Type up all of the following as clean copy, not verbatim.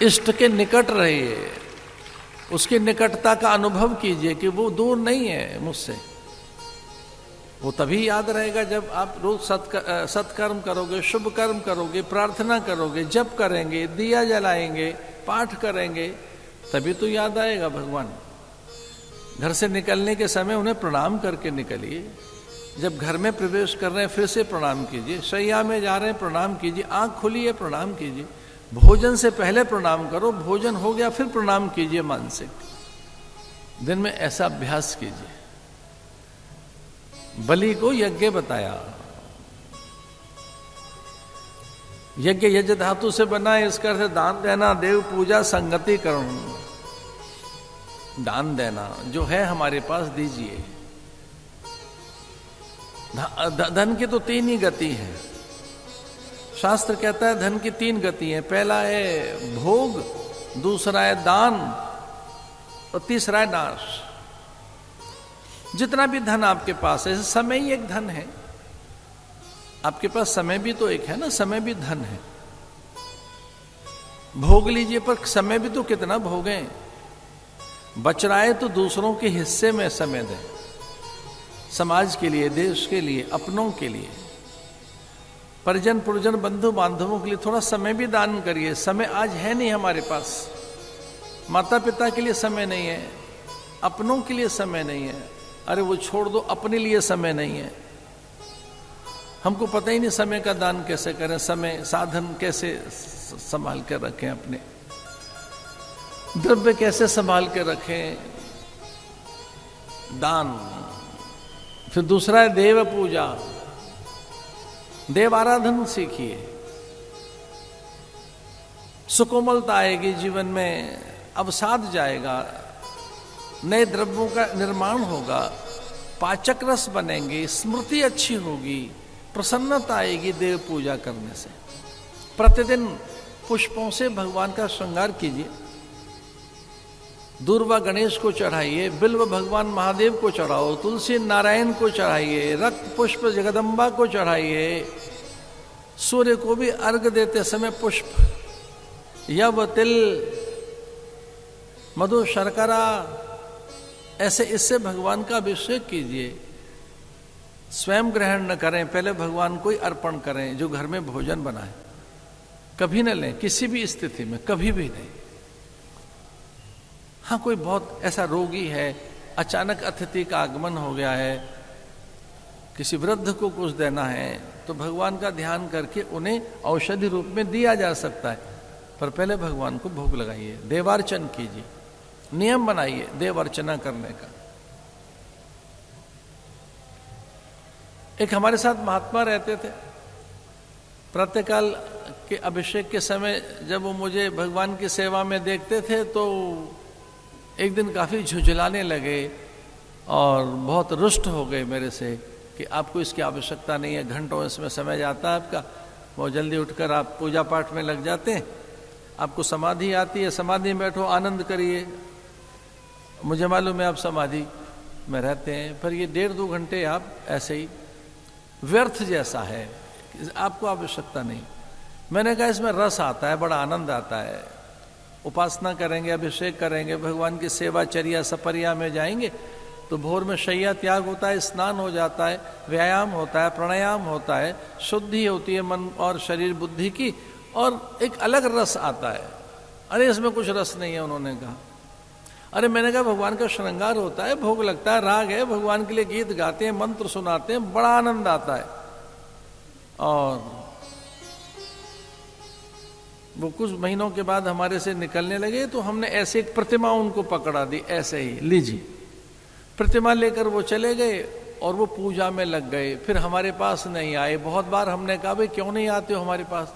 इष्ट के निकट रहिए, उसकी निकटता का अनुभव कीजिए कि वो दूर नहीं है मुझसे। वो तभी याद रहेगा जब आप रोज सत्कर्म करोगे, शुभ कर्म करोगे, प्रार्थना करोगे, जप करेंगे, दिया जलाएंगे, पाठ करेंगे, तभी तो याद आएगा भगवान। घर से निकलने के समय उन्हें प्रणाम करके निकलिए। जब घर में प्रवेश कर रहे हैं फिर से प्रणाम कीजिए, शैया में जा रहे हैं प्रणाम कीजिए, आंख खुली है प्रणाम कीजिए, भोजन से पहले प्रणाम करो, भोजन हो गया फिर प्रणाम कीजिए मानसिक। दिन में ऐसा अभ्यास कीजिए। बलि को यज्ञ बताया, यज्ञ यज्ञ धातु से बना है, इसका अर्थ दान देना, देव पूजा, संगति करण। दान देना जो है हमारे पास दीजिए। धन की तो 3 ही गति है। शास्त्र कहता है धन की 3 गति है। पहला है भोग, दूसरा है दान और तीसरा है नाश। जितना भी धन आपके पास है, समय ही एक धन है। आपके पास समय भी तो एक है ना, समय भी धन है। भोग लीजिए, पर समय भी तो कितना भोगें। बच रहा है तो दूसरों के हिस्से में समय दें, समाज के लिए, देश के लिए, अपनों के लिए, परिजन पुरजन, बंधु बांधवों के लिए थोड़ा समय भी दान करिए। समय आज है नहीं हमारे पास, माता पिता के लिए समय नहीं है, अपनों के लिए समय नहीं है। अरे वो छोड़ दो, अपने लिए समय नहीं है। हमको पता ही नहीं समय का दान कैसे करें, समय साधन कैसे संभाल कर रखें, अपने द्रव्य कैसे संभाल के रखें। दान। फिर दूसरा है देव पूजा, देव आराधन सीखिए। सुकोमलता आएगी जीवन में, अवसाद जाएगा, नए द्रव्यों का निर्माण होगा, पाचक रस बनेंगे, स्मृति अच्छी होगी, प्रसन्नता आएगी देव पूजा करने से। प्रतिदिन पुष्पों से भगवान का श्रृंगार कीजिए। दूर्वा गणेश को चढ़ाइए, बिल्व भगवान महादेव को चढ़ाओ, तुलसी नारायण को चढ़ाइए, रक्त पुष्प जगदम्बा को चढ़ाइए। सूर्य को भी अर्घ देते समय पुष्प, यव, तिल, मधु, शर्करा, ऐसे इससे भगवान का अभिषेक कीजिए। स्वयं ग्रहण न करें, पहले भगवान को ही अर्पण करें। जो घर में भोजन बनाए कभी न लें, किसी भी स्थिति में कभी भी नहीं। हाँ, कोई बहुत ऐसा रोगी है, अचानक अतिथि का आगमन हो गया है, किसी वृद्ध को कुछ देना है, तो भगवान का ध्यान करके उन्हें औषधि रूप में दिया जा सकता है। पर पहले भगवान को भोग लगाइए, देवार्चन कीजिए, नियम बनाइए देव अर्चना करने का। एक हमारे साथ महात्मा रहते थे। प्रातःकाल के अभिषेक के समय जब वो मुझे भगवान की सेवा में देखते थे तो एक दिन काफ़ी झुंझलाने लगे और बहुत रुष्ट हो गए मेरे से कि आपको इसकी आवश्यकता नहीं है, घंटों इसमें समय जाता है आपका, बहुत जल्दी उठकर आप पूजा पाठ में लग जाते हैं, आपको समाधि आती है, समाधि में बैठो, आनंद करिए। मुझे मालूम है आप समाधि में रहते हैं, पर ये 1.5-2 घंटे आप ऐसे ही व्यर्थ जैसा है, आपको आवश्यकता नहीं। मैंने कहा इसमें रस आता है, बड़ा आनंद आता है। उपासना करेंगे, अभिषेक करेंगे, भगवान की सेवा चर्या सपरिया में जाएंगे तो भोर में शैया त्याग होता है, स्नान हो जाता है, व्यायाम होता है, प्राणायाम होता है, शुद्धि होती है मन और शरीर बुद्धि की, और एक अलग रस आता है। अरे इसमें कुछ रस नहीं है, उन्होंने कहा। अरे मैंने कहा भगवान का श्रृंगार होता है, भोग लगता है, राग है, भगवान के लिए गीत गाते हैं, मंत्र सुनाते हैं, बड़ा आनंद आता है। और वो कुछ महीनों के बाद हमारे से निकलने लगे तो हमने ऐसे एक प्रतिमा उनको पकड़ा दी, ऐसे ही लीजिए। प्रतिमा लेकर वो चले गए और वो पूजा में लग गए, फिर हमारे पास नहीं आए। बहुत बार हमने कहा भाई क्यों नहीं आते हो हमारे पास?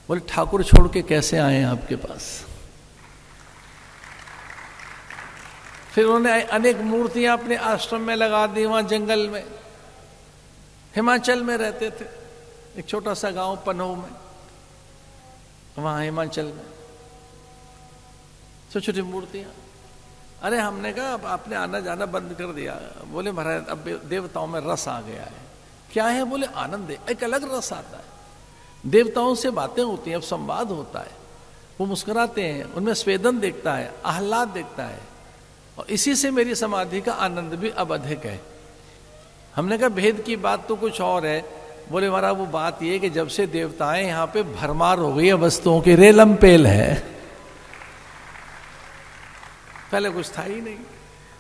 बोले ठाकुर छोड़ के कैसे आए हैं आपके पास? फिर उन्होंने अनेक मूर्तियां अपने आश्रम में लगा दी, वहां जंगल में। हिमाचल में रहते थे, एक छोटा सा गांव पनोह में, वहां हिमाचल में छोटी छोटी मूर्तियां। अरे हमने कहा अब आपने आना जाना बंद कर दिया। बोले महाराज अब देवताओं में रस आ गया है। क्या है? बोले आनंद है, एक अलग रस आता है, देवताओं से बातें होती हैं, अब संवाद होता है। वो मुस्कुराते हैं, उनमें स्वेदन दिखता है, आह्लाद दिखता है, और इसी से मेरी समाधि का आनंद भी अब अधिक है। हमने कहा भेद की बात तो कुछ और है। बोले महाराज वो बात ये कि जब से देवताएं यहाँ पे भरमार हो गई है वस्तुओं की, रेलम पेल है, पहले कुछ था ही नहीं।